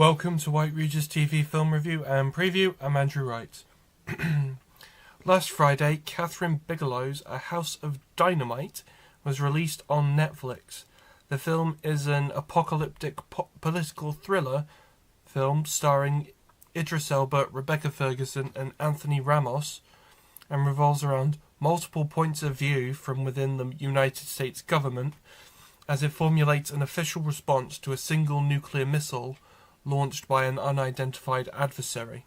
Welcome to White Regis TV Film Review and Preview. I'm Andrew Wright. Last Friday, Catherine Bigelow's A House of Dynamite was released on Netflix. The film is an apocalyptic political thriller film starring Idris Elba, Rebecca Ferguson and Anthony Ramos, and revolves around multiple points of view from within the United States government as it formulates an official response to a single nuclear missile launched by an unidentified adversary.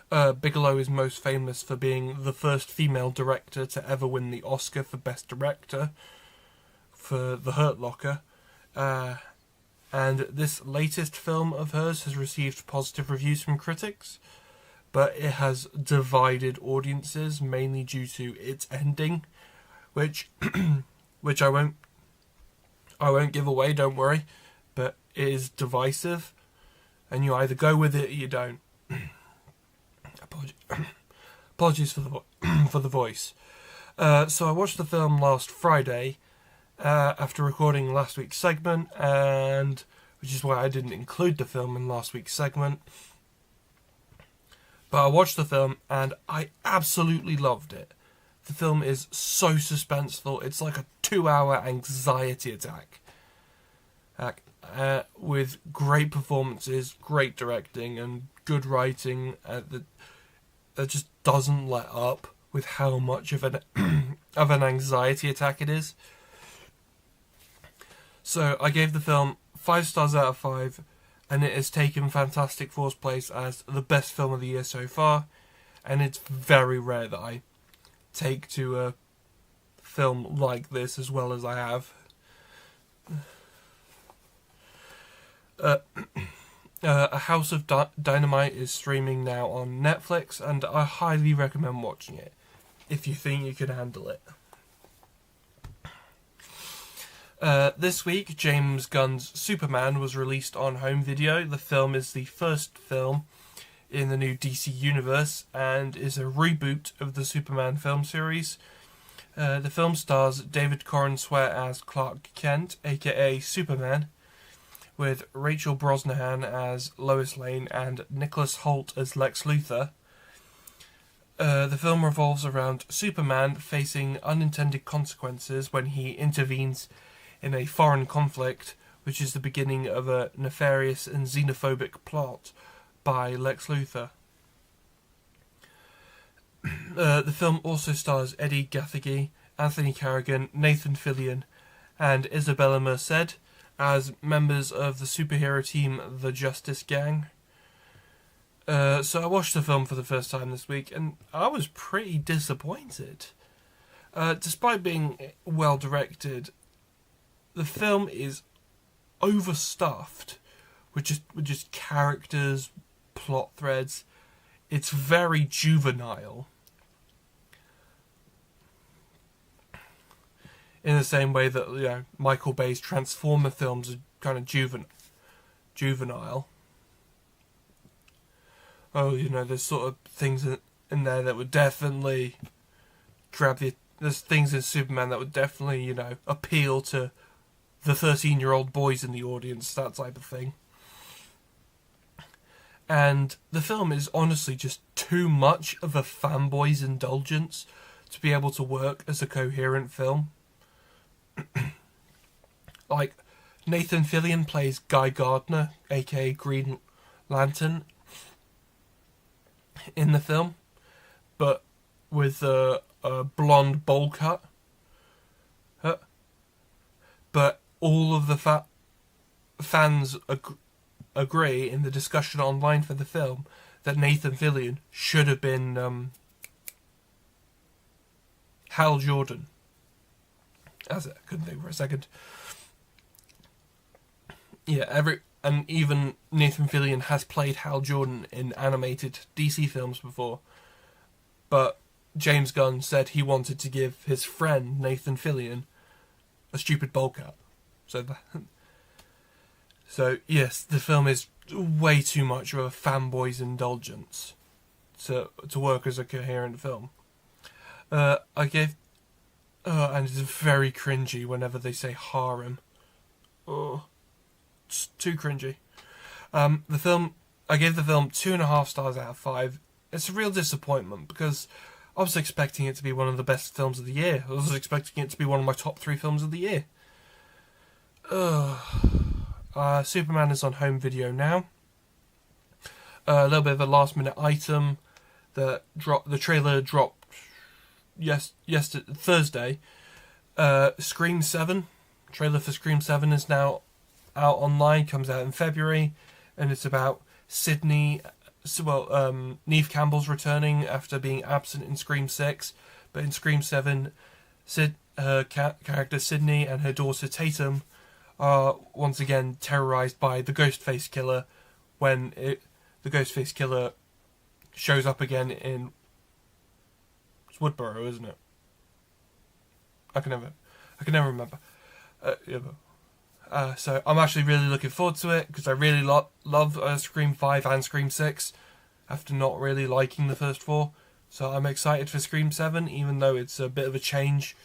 Bigelow is most famous for being the first female director to ever win the Oscar for Best Director for The Hurt Locker, and this latest film of hers has received positive reviews from critics, but it has divided audiences mainly due to its ending, which I won't give away, don't worry, but it is divisive, and you either go with it or you don't. Apologies for the voice. So I watched the film last Friday after recording last week's segment, and which is why I didn't include the film in last week's segment. But I watched the film and I absolutely loved it. The film is so suspenseful. It's like a 2-hour anxiety attack. With great performances, great directing, and good writing that just doesn't let up with how much of an of an anxiety attack it is. So I gave the film 5 stars out of 5, and it has taken Fantastic Four's place as the best film of the year so far, and it's very rare that I take to a film like this as well as I have. A House of Dynamite is streaming now on Netflix, and I highly recommend watching it if you think you can handle it. This week, James Gunn's Superman was released on home video. The film is the first film in the new DC universe and is a reboot of the Superman film series. The film stars David Corenswet as Clark Kent, aka Superman, with Rachel Brosnahan as Lois Lane and Nicholas Hoult as Lex Luthor. The film revolves around Superman facing unintended consequences when he intervenes in a foreign conflict, which is the beginning of a nefarious and xenophobic plot by Lex Luthor. The film also stars Eddie Gathegi, Anthony Carrigan, Nathan Fillion, and Isabella Merced as members of the superhero team The Justice Gang. So I watched the film for the first time this week, and I was pretty disappointed. Despite being well directed, the film is overstuffed with just characters, plot threads. It's very juvenile. In the same way that, Michael Bay's Transformer films are kind of juvenile. Oh, there's sort of things in there that would definitely there's things in Superman that would definitely, appeal to the 13-year-old boys in the audience, that type of thing. And the film is honestly just too much of a fanboy's indulgence to be able to work as a coherent film. Like, Nathan Fillion plays Guy Gardner, aka Green Lantern, in the film, but with a blonde bowl cut. But all of the fans agree in the discussion online for the film that Nathan Fillion should have been Hal Jordan. I couldn't think for a second. Yeah, and even Nathan Fillion has played Hal Jordan in animated DC films before, but James Gunn said he wanted to give his friend Nathan Fillion a stupid bowl cut. So yes, the film is way too much of a fanboy's indulgence to work as a coherent film. And it's very cringy whenever they say harem. Oh, it's too cringy. The film, I gave the film 2.5 stars out of 5. It's a real disappointment because I was expecting it to be one of the best films of the year. I was expecting it to be one of my top 3 films of the year. Superman is on home video now. A little bit of a last minute item. The trailer dropped Thursday. Scream 7. Trailer for Scream 7 is now out online. Comes out in February, and it's about Sydney. Neve Campbell's returning after being absent in Scream 6, but in Scream 7, her character Sydney and her daughter Tatum are once again terrorized by the Ghostface Killer when the Ghostface Killer shows up again in Woodborough, isn't it? I can never remember. So I'm actually really looking forward to it because I really love Scream 5 and Scream 6 after not really liking the first 4. So I'm excited for Scream 7, even though it's a bit of a change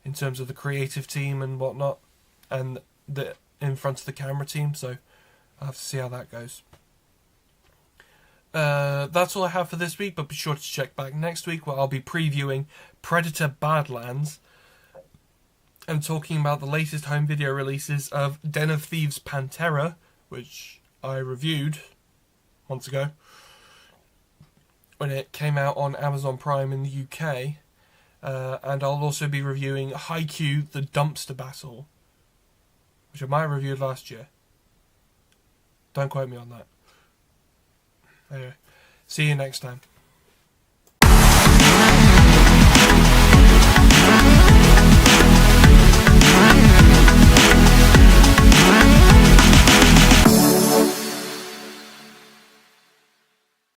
in terms of the creative team and whatnot, and the in front of the camera team. So I'll have to see how that goes. That's all I have for this week, but be sure to check back next week where I'll be previewing Predator Badlands and talking about the latest home video releases of Den of Thieves Pantera, which I reviewed months ago when it came out on Amazon Prime in the UK. And I'll also be reviewing Haikyuu The Dumpster Battle, which I might have reviewed last year. Don't quote me on that. Anyway, see you next time.